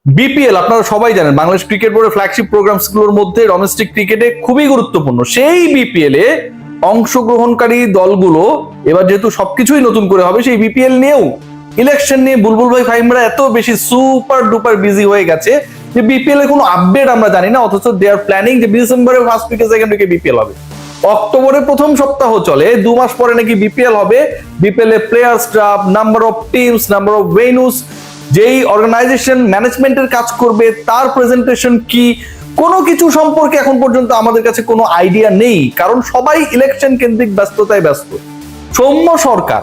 BPL আপনারা সবাই জানেন বাংলাদেশ ক্রিকেট বোর্ডের ফ্ল্যাগশিপ প্রোগ্রামসগুলোর মধ্যে ডোমেস্টিক ক্রিকেটে খুবই গুরুত্বপূর্ণ। সেই বিপিএল এ অংশগ্রহণকারী দলগুলো এবার যেহেতু সবকিছুই নতুন করে হবে, সেই বিপিএল নিয়েও ইলেকশন নিয়ে বুলবুল ভাই ফাহিমরা এত বেশি সুপার ডুপার বিজি হয়ে গেছে যে বিপিএল এর কোনো আপডেট আমরা জানি না, অথচ দে আর প্ল্যানিং যে ডিসেম্বরের ফার্স্ট উইকে সেকেন্ড উইকে বিপিএল হবে, অক্টোবরের প্রথম সপ্তাহ চলে, 2 মাস পরে নাকি বিপিএল হবে। বিপিএল এর player staff, number of teams, number of venues, যেই অর্গানাইজেশন ম্যানেজমেন্টের কাজ করবে তার প্রেজেন্টেশন কি, কোনো কিছু সম্পর্কে এখন পর্যন্ত আমাদের কাছে কোনো আইডিয়া নেই, কারণ সবাই ইলেকশন কেন্দ্রিক ব্যস্ততায় ব্যস্ত। সৌম্য সরকার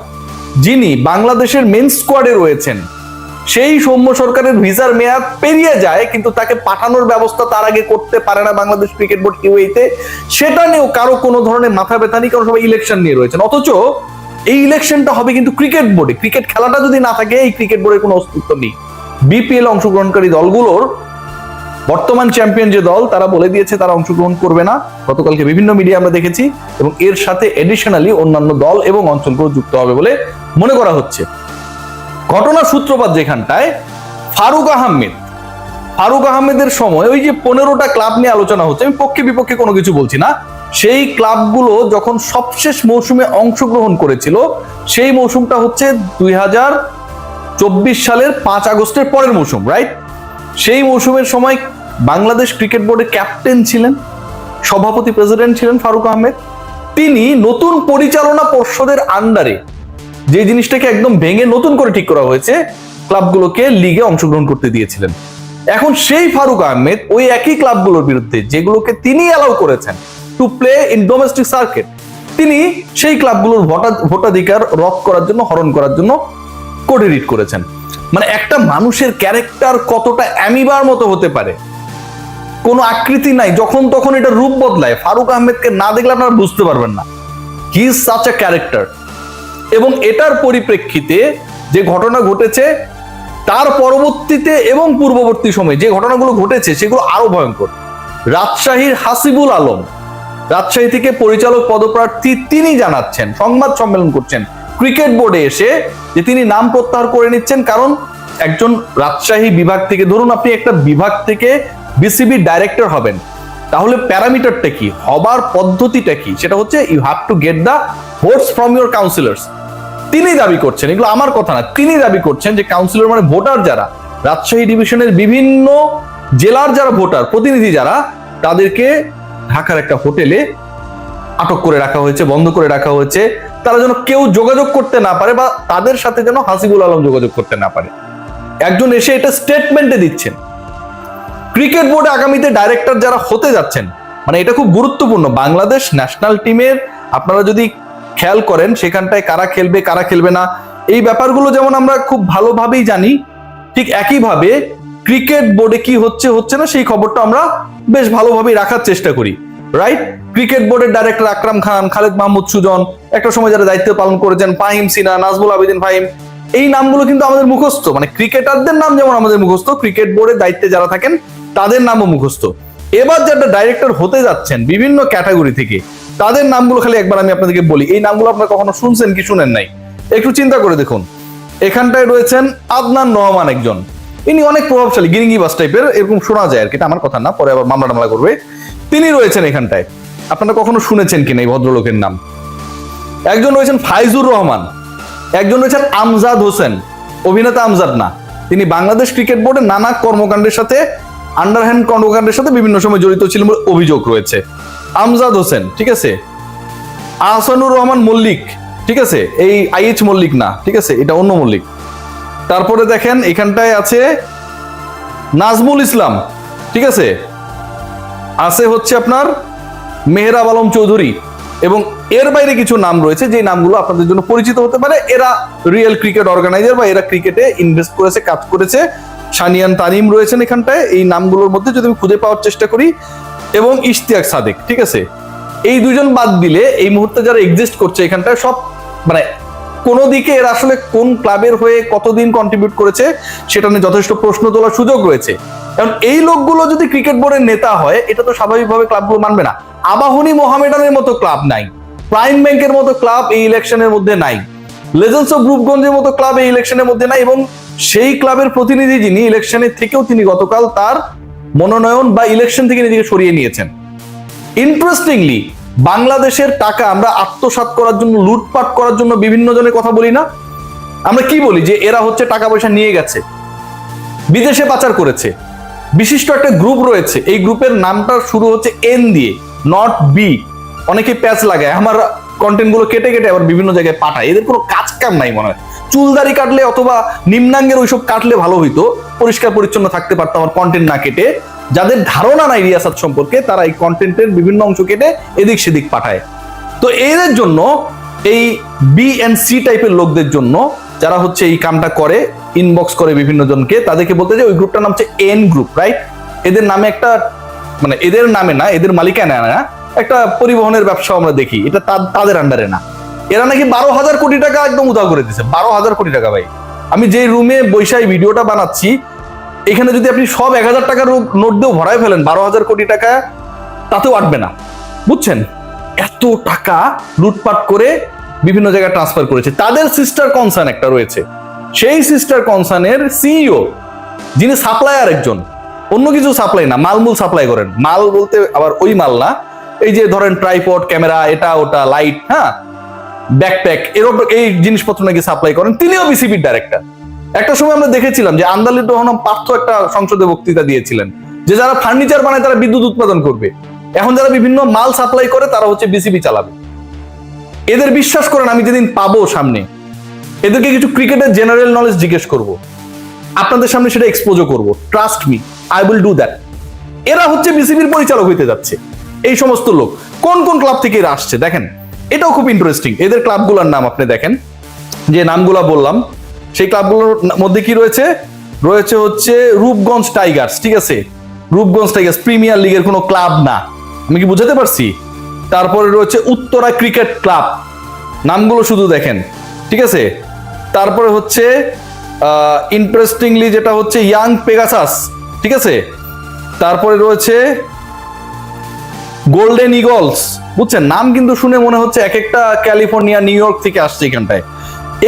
যিনি বাংলাদেশের মেন স্কোয়াডে রয়েছেন, সেই সৌম্য সরকারের ভিসার মেয়াদ পেরিয়ে যায়, কিন্তু তাকে পাঠানোর ব্যবস্থা তার আগে করতে পারে না বাংলাদেশ ক্রিকেট বোর্ড ইউএইতে। সেটা নিয়েও কারো কোনো ধরনের মাথা ব্যথা নেই, কারণ সবাই ইলেকশন নিয়ে রয়েছেন। অথচ এই ইলেকশনটা হবে কিন্তু ক্রিকেট বোর্ডে, ক্রিকেট খেলাটা যদি না থাকে এই ক্রিকেট বোর্ডের কোনো অস্তিত্ব নেই। বিপিএল অংশগ্রহণকারী দলগুলোর বর্তমান চ্যাম্পিয়ন যে দল, তারা বলে দিয়েছে তারা অংশগ্রহণ করবে না, গতকালকে বিভিন্ন মিডিয়া আমরা দেখেছি, এবং এর সাথে এডিশনালি অন্যান্য দল এবং অঞ্চলগুলো যুক্ত হবে বলে মনে করা হচ্ছে। ঘটনার সূত্রপাত যেখানটায়, ফারুক আহমেদের সময় ওই যে 15টা ক্লাব নিয়ে আলোচনা হচ্ছে, আমি পক্ষে বিপক্ষে কোনো কিছু বলছি না, সেই ক্লাবগুলো যখন সবশেষ মৌসুমে অংশগ্রহণ করেছিল, সেই মৌসুমটা হচ্ছে 2024 সালের 5 আগস্টের পরের মৌসুম, রাইট? সেই মৌসুমের সময় বাংলাদেশ ক্রিকেট বোর্ডের ক্যাপ্টেন ছিলেন, সভাপতি প্রেসিডেন্ট ছিলেন ফারুক আহমেদ। তিনি নতুন পরিচালনা পর্ষদের আন্ডারে যে জিনিসটাকে একদম ভেঙে নতুন করে ঠিক করা হয়েছে, ক্লাবগুলোকে লিগে অংশগ্রহণ করতে দিয়েছিলেন। এখন সেই ফারুক আহমেদ ওই একই ক্লাবগুলোর বিরুদ্ধে, যেগুলোকে তিনি অ্যালাউ করেছেন to play in domestic circuit, তিনি সেই ক্লাবগুলোর ভোটাধিকার রদ করার জন্য, হরণ করার জন্য কোর্টে রিট করেছেন। মানে একটা মানুষের ক্যারেক্টার কতটা অ্যামিবার মতো হতে পারে, কোনো আকৃতি নাই, যখন তখন এটা রূপ বদলায়। ফারুক আহমেদকে না দেখলে আপনারা বুঝতে পারবেন না, he is such a character. এবং এটার পরিপ্রেক্ষিতে যে ঘটনা ঘটেছে, তার পরবর্তীতে এবং পূর্ববর্তী সময়ে যে ঘটনাগুলো ঘটেছে সেগুলো আরো ভয়ঙ্কর। রাজশাহীর হাসিবুল আলম, রাজশাহী থেকে পরিচালক পদপ্রার্থী, তিনি জানাচ্ছেন, সংবাদ সম্মেলন করছেন ক্রিকেট বোর্ডে এসে, যে তিনি নাম প্রত্যাহার করে নিচ্ছেন, কারণ একজন রাজশাহী বিভাগ থেকে, ধরুন আপনি একটা বিভাগ থেকে বিসিবি ডাইরেক্টর হবেন, তাহলে প্যারামিটারটা কি, হবার পদ্ধতিটা কি, সেটা হচ্ছে you have to get the votes from your councillors. তিনি দাবি করছেন, এগুলো আমার কথা না, তিনি দাবি করছেন যে কাউন্সিলর মানে ভোটার যারা, রাজশাহী ডিভিশনের বিভিন্ন জেলার যারা ভোটার প্রতিনিধি যারা, তাদেরকে ঢাকার একটা হোটেলে আটক করে রাখা হয়েছে, বন্ধ করে রাখা হয়েছে, তারা যেন কেউ যোগাযোগ করতে না পারে, বা তাদের সাথে যেন হাসিবুল আলম যোগাযোগ করতে না পারে। একজন এসে এটা স্টেটমেন্টে দিচ্ছেন। ক্রিকেট বোর্ডে আগামীতে ডাইরেক্টর যারা হতে যাচ্ছেন, মানে এটা খুব গুরুত্বপূর্ণ, বাংলাদেশ ন্যাশনাল টিমের আপনারা যদি খেয়াল করেন, সেখানটায় কারা খেলবে কারা খেলবে না, এই ব্যাপারগুলো যেমন আমরা খুব ভালোভাবেই জানি, ঠিক একইভাবে ক্রিকেট বোর্ডে কি হচ্ছে হচ্ছে না সেই খবরটা আমরা বেশ ভালোভাবেই রাখার চেষ্টা করি, রাইট? ক্রিকেট বোর্ডের ডাইরেক্টর আকরাম খান, খালেদ মাহমুদ সুজন, একটা সময় যারা দায়িত্ব পালন করেছেন, ফাহিম সিনা, নাজমুল আবেদিন ফাহিম, এই নামগুলো কিন্তু আমাদের মুখস্থ, মানে ক্রিকেটারদের নাম যেমন আমাদের মুখস্থ, ক্রিকেট বোর্ডের দায়িত্বে যারা থাকেন তাদের নামও মুখস্থ। এবার যারা ডাইরেক্টর হতে যাচ্ছেন বিভিন্ন ক্যাটাগরি থেকে, তাদের নামগুলো খালি একবার আমি আপনাদেরকে বলি, এই নামগুলো আপনারা কখনো শুনছেন কি শুনেন নাই, একটু চিন্তা করে দেখুন। এখানটায় রয়েছেন আদনান রহমান, একজন, ইনি অনেক প্রভাবশালী, গিরিঙ্গি বাস টাইপের, এরকম শোনা যায় আর কি, এটা আমার কথা না, পরে আবার মামলা টামলা করবে। তিনি রয়েছেন এখানটায়, আপনারা কখনো শুনেছেন কিনা এই ভদ্রলোকের নাম? একজন রয়েছেন ফাইজুর রহমান, একজন রয়েছেন আমজাদ হোসেন, অভিনেতা আমজাদ না, তিনি বাংলাদেশ ক্রিকেট বোর্ডের নানা কর্মকাণ্ডের সাথে, আন্ডারহ্যান্ড কর্মকাণ্ডের সাথে বিভিন্ন সময় জড়িত ছিলেন বলে অভিযোগ রয়েছে। আমজাদ হোসেন, ঠিক আছে। আহসানুর রহমান মল্লিক, ঠিক আছে, এই আইএইচ মল্লিক না, ঠিক আছে, এটা অন্য মল্লিক। তারপরে দেখেন এখানটায় আছে নাজমুল ইসলাম, ঠিক আছে, আছে হচ্ছে আপনার মেহরাব আলম চৌধুরী, এবং এর বাইরে কিছু নাম রয়েছে যে নামগুলো আপনাদের জন্য পরিচিত হতে পারে, এরা রিয়েল ক্রিকেট অর্গানাইজার বা এরা ক্রিকেটে ইনভেস্ট করেছে, কাজ করেছে। সানিয়ান তানিম রয়েছেন এখানটায়, এই নামগুলোর মধ্যে যদি আমি খুঁজে পাওয়ার চেষ্টা করি, এবং ইশতিয়াক সাদেক, ঠিক আছে, এই দুজন বাদ দিলে এই মুহূর্তে যারা এক্সিস্ট করছে এখানটায় সব, মানে কোন দিকে এরা আসলে কোন ক্লাবের হয়ে কতদিন কন্ট্রিবিউট করেছে সেটা নিয়ে যথেষ্ট প্রশ্ন তোলার সুযোগ রয়েছে। কারণ এই লোকগুলো যদি ক্রিকেট বোর্ডের নেতা হয়, এটা তো স্বাভাবিকভাবে ক্লাবগুলো মানবে না। আবাহনী মোহামেডানের মতো ক্লাব নাই, প্রাইম ব্যাংকের মতো ক্লাব এই ইলেকশনের মধ্যে নাই, লেজেন্ডস অফ রূপগঞ্জের মতো ক্লাব এই ইলেকশনের মধ্যে নাই, এবং সেই ক্লাবের প্রতিনিধি যিনি, ইলেকশনের থেকেও তিনি গতকাল তার মনোনয়ন বা ইলেকশন থেকে নিজেকে সরিয়ে নিয়েছেন। ইন্টারেস্টিংলি, বাংলাদেশের টাকা আমরা আত্মসাৎ করার জন্য, লুটপাট করার জন্য বিভিন্ন জনের কথা বলি না? আমরা কি বলি? যে এরা হচ্ছে টাকা পয়সা নিয়ে গেছে, বিদেশে পাচার করেছে। বিশিষ্ট একটা গ্রুপ রয়েছে, এই গ্রুপের নামটা শুরু হচ্ছে এন দিয়ে, নট বি। অনেকে প্যাচ লাগায়, আমার কন্টেন্ট গুলো কেটে কেটে আবার বিভিন্ন জায়গায় পাঠায়। এদের কোনো কাজ কাম নাই মনে হয়। চুলদারি কাটলে অথবা নিম্নাঙ্গের ওইসব কাটলে ভালো হইতো, পরিষ্কার পরিচ্ছন্ন থাকতে পারতো আমার কন্টেন্ট না কেটে। যাদের ধারণা নাই রিয়াসাত সম্পর্কে, তারা এই কন্টেন্টের বিভিন্ন অংশ কেটে এদিক সেদিক পাঠায়। তো এদের জন্য, এই বি এন্ড সি টাইপের লোকদের জন্য, যারা হচ্ছে এই কামটা করে, ইনবক্স করে বিভিন্ন জনকে, তাদেরকে বলতে যে ওই গ্রুপটার নাম হচ্ছে এন গ্রুপ, রাইট? এদের নামে একটা, মানে এদের নামে না, এদের মালিকানা না, একটা পরিবহনের ব্যবসা আমরা দেখি, এটা তাদের আন্ডারে না। এরা নাকি 12,000 কোটি টাকা একদম উধাও করে দিচ্ছে। 12,000 কোটি টাকা ভাই! আমি যে রুমে বৈশাই ভিডিওটা বানাচ্ছি, এখানে যদি আপনি সব 1,000 টাকার নোট দিয়েও ভরায় ফেলেন, 12,000 কোটি টাকা তাতেও আটবে না, বুঝছেন? এত টাকা লুটপাট করে বিভিন্ন জায়গায় ট্রান্সফার করেছে। তাদের সিস্টার কনসার্ন একটা রয়েছে, সেই সিস্টার কনসার্নের সিইও, যিনি সাপ্লায়ার একজন, অন্য কিছু সাপ্লাই না, মালমূল সাপ্লাই করেন। মাল বলতে আবার ওই মাল না, এই যে ধরেন ট্রাইপড, ক্যামেরা, এটা ওটা, লাইট, হ্যাঁ, ব্যাকপ্যাক, এরকম এই জিনিসপত্র নাকি সাপ্লাই করেন। তিনিও বিসিবির ডাইরেক্টর। একটা সময় আমরা দেখেছিলাম যে আন্দালির রহমান পার্থ একটা সংসদে বক্তৃতা দিয়েছিলেন যে যারা ফার্নিচার বানায় তারা বিদ্যুৎ উৎপাদন করবে, এখন যারা বিভিন্ন মাল সাপ্লাই করে তারা হচ্ছে বিসিবি চালাবে। এদের বিশ্বাস করেন, আমি যেদিন পাবো সামনে, এদেরকে কিছু ক্রিকেটের জেনারেল নলেজ জিজ্ঞেস করব, আপনাদের সামনে সেটা এক্সপোজও করব। Trust me, I will do that. এরা হচ্ছে বিসিবির পরিচালক হইতে যাচ্ছে। এই সমস্ত লোক কোন কোন ক্লাব থেকে এরা আসছে দেখেন, এটাও খুব ইন্টারেস্টিং। এদের ক্লাবগুলোর নাম আপনি দেখেন, যে নামগুলো বললাম, সেই ক্লাবগুলোর মধ্যে কি রয়েছে? রয়েছে হচ্ছে রূপগঞ্জ টাইগার্স, ঠিক আছে? রূপগঞ্জ টাইগার্স প্রিমিয়ার লিগের কোনো ক্লাব না, আমি কি বুঝাতে পারছি? তারপরে রয়েছে উত্তরা ক্রিকেট ক্লাব, নামগুলো শুধু দেখেন, ঠিক আছে? তারপরে হচ্ছে ইন্টারেস্টিংলি যেটা হচ্ছে ইয়াং পেগাসাস, ঠিক আছে? তারপরে রয়েছে গোল্ডেন ইগলস, বুঝছেন? নাম কিন্তু শুনে মনে হচ্ছে এক একটা ক্যালিফোর্নিয়া, নিউ ইয়র্ক থেকে আসছে এখানটায়।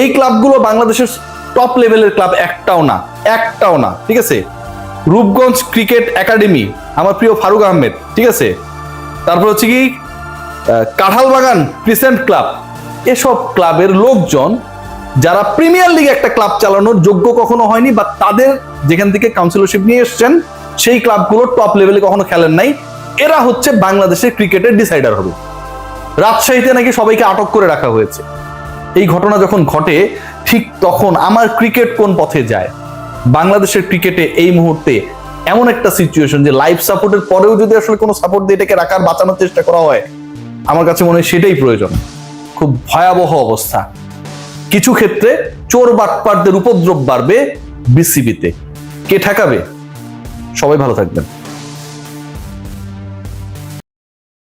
এই ক্লাবগুলো বাংলাদেশের টপ লেভেলের ক্লাব একটাও না, একটাও না, ঠিক আছে? রূপগঞ্জ ক্রিকেট একাডেমি, আমার প্রিয় ফারুক আহমেদ, ঠিক আছে? তারপর হচ্ছে কি কাঁঠালবাগান ক্রিসেন্ট ক্লাব। এসব ক্লাবের লোকজন যারা প্রিমিয়ার লিগে একটা ক্লাব চালানোর যোগ্য কখনো হয়নি, বা তাদের যেখান থেকে কাউন্সিলরশিপ নিয়ে এসছেন সেই ক্লাবগুলো টপ লেভেলে কখনো খেলেন নাই, এরা হচ্ছে বাংলাদেশের ক্রিকেটের ডিসাইডার হবে। রাজশাহীতে নাকি সবাইকে আটক করে রাখা হয়েছে। এই ঘটনা যখন ঘটে, ঠিক তখন আমার ক্রিকেট কোন পথে যায়? বাংলাদেশের ক্রিকেটে এই মুহূর্তে এমন একটা সিচুয়েশন যে লাইফ সাপোর্টের পরেও যদি আসলে কোনো সাপোর্ট দিয়ে এটাকে রাখার, বাঁচানোর চেষ্টা করা হয়, আমার কাছে মনে হয় সেটাই প্রয়োজন। খুব ভয়াবহ অবস্থা। কিছু ক্ষেত্রে চোর বাটপারদের উপদ্রব বাড়বে বিসিবিতে। কে ঠেকাবে? সবাই ভালো থাকবেন।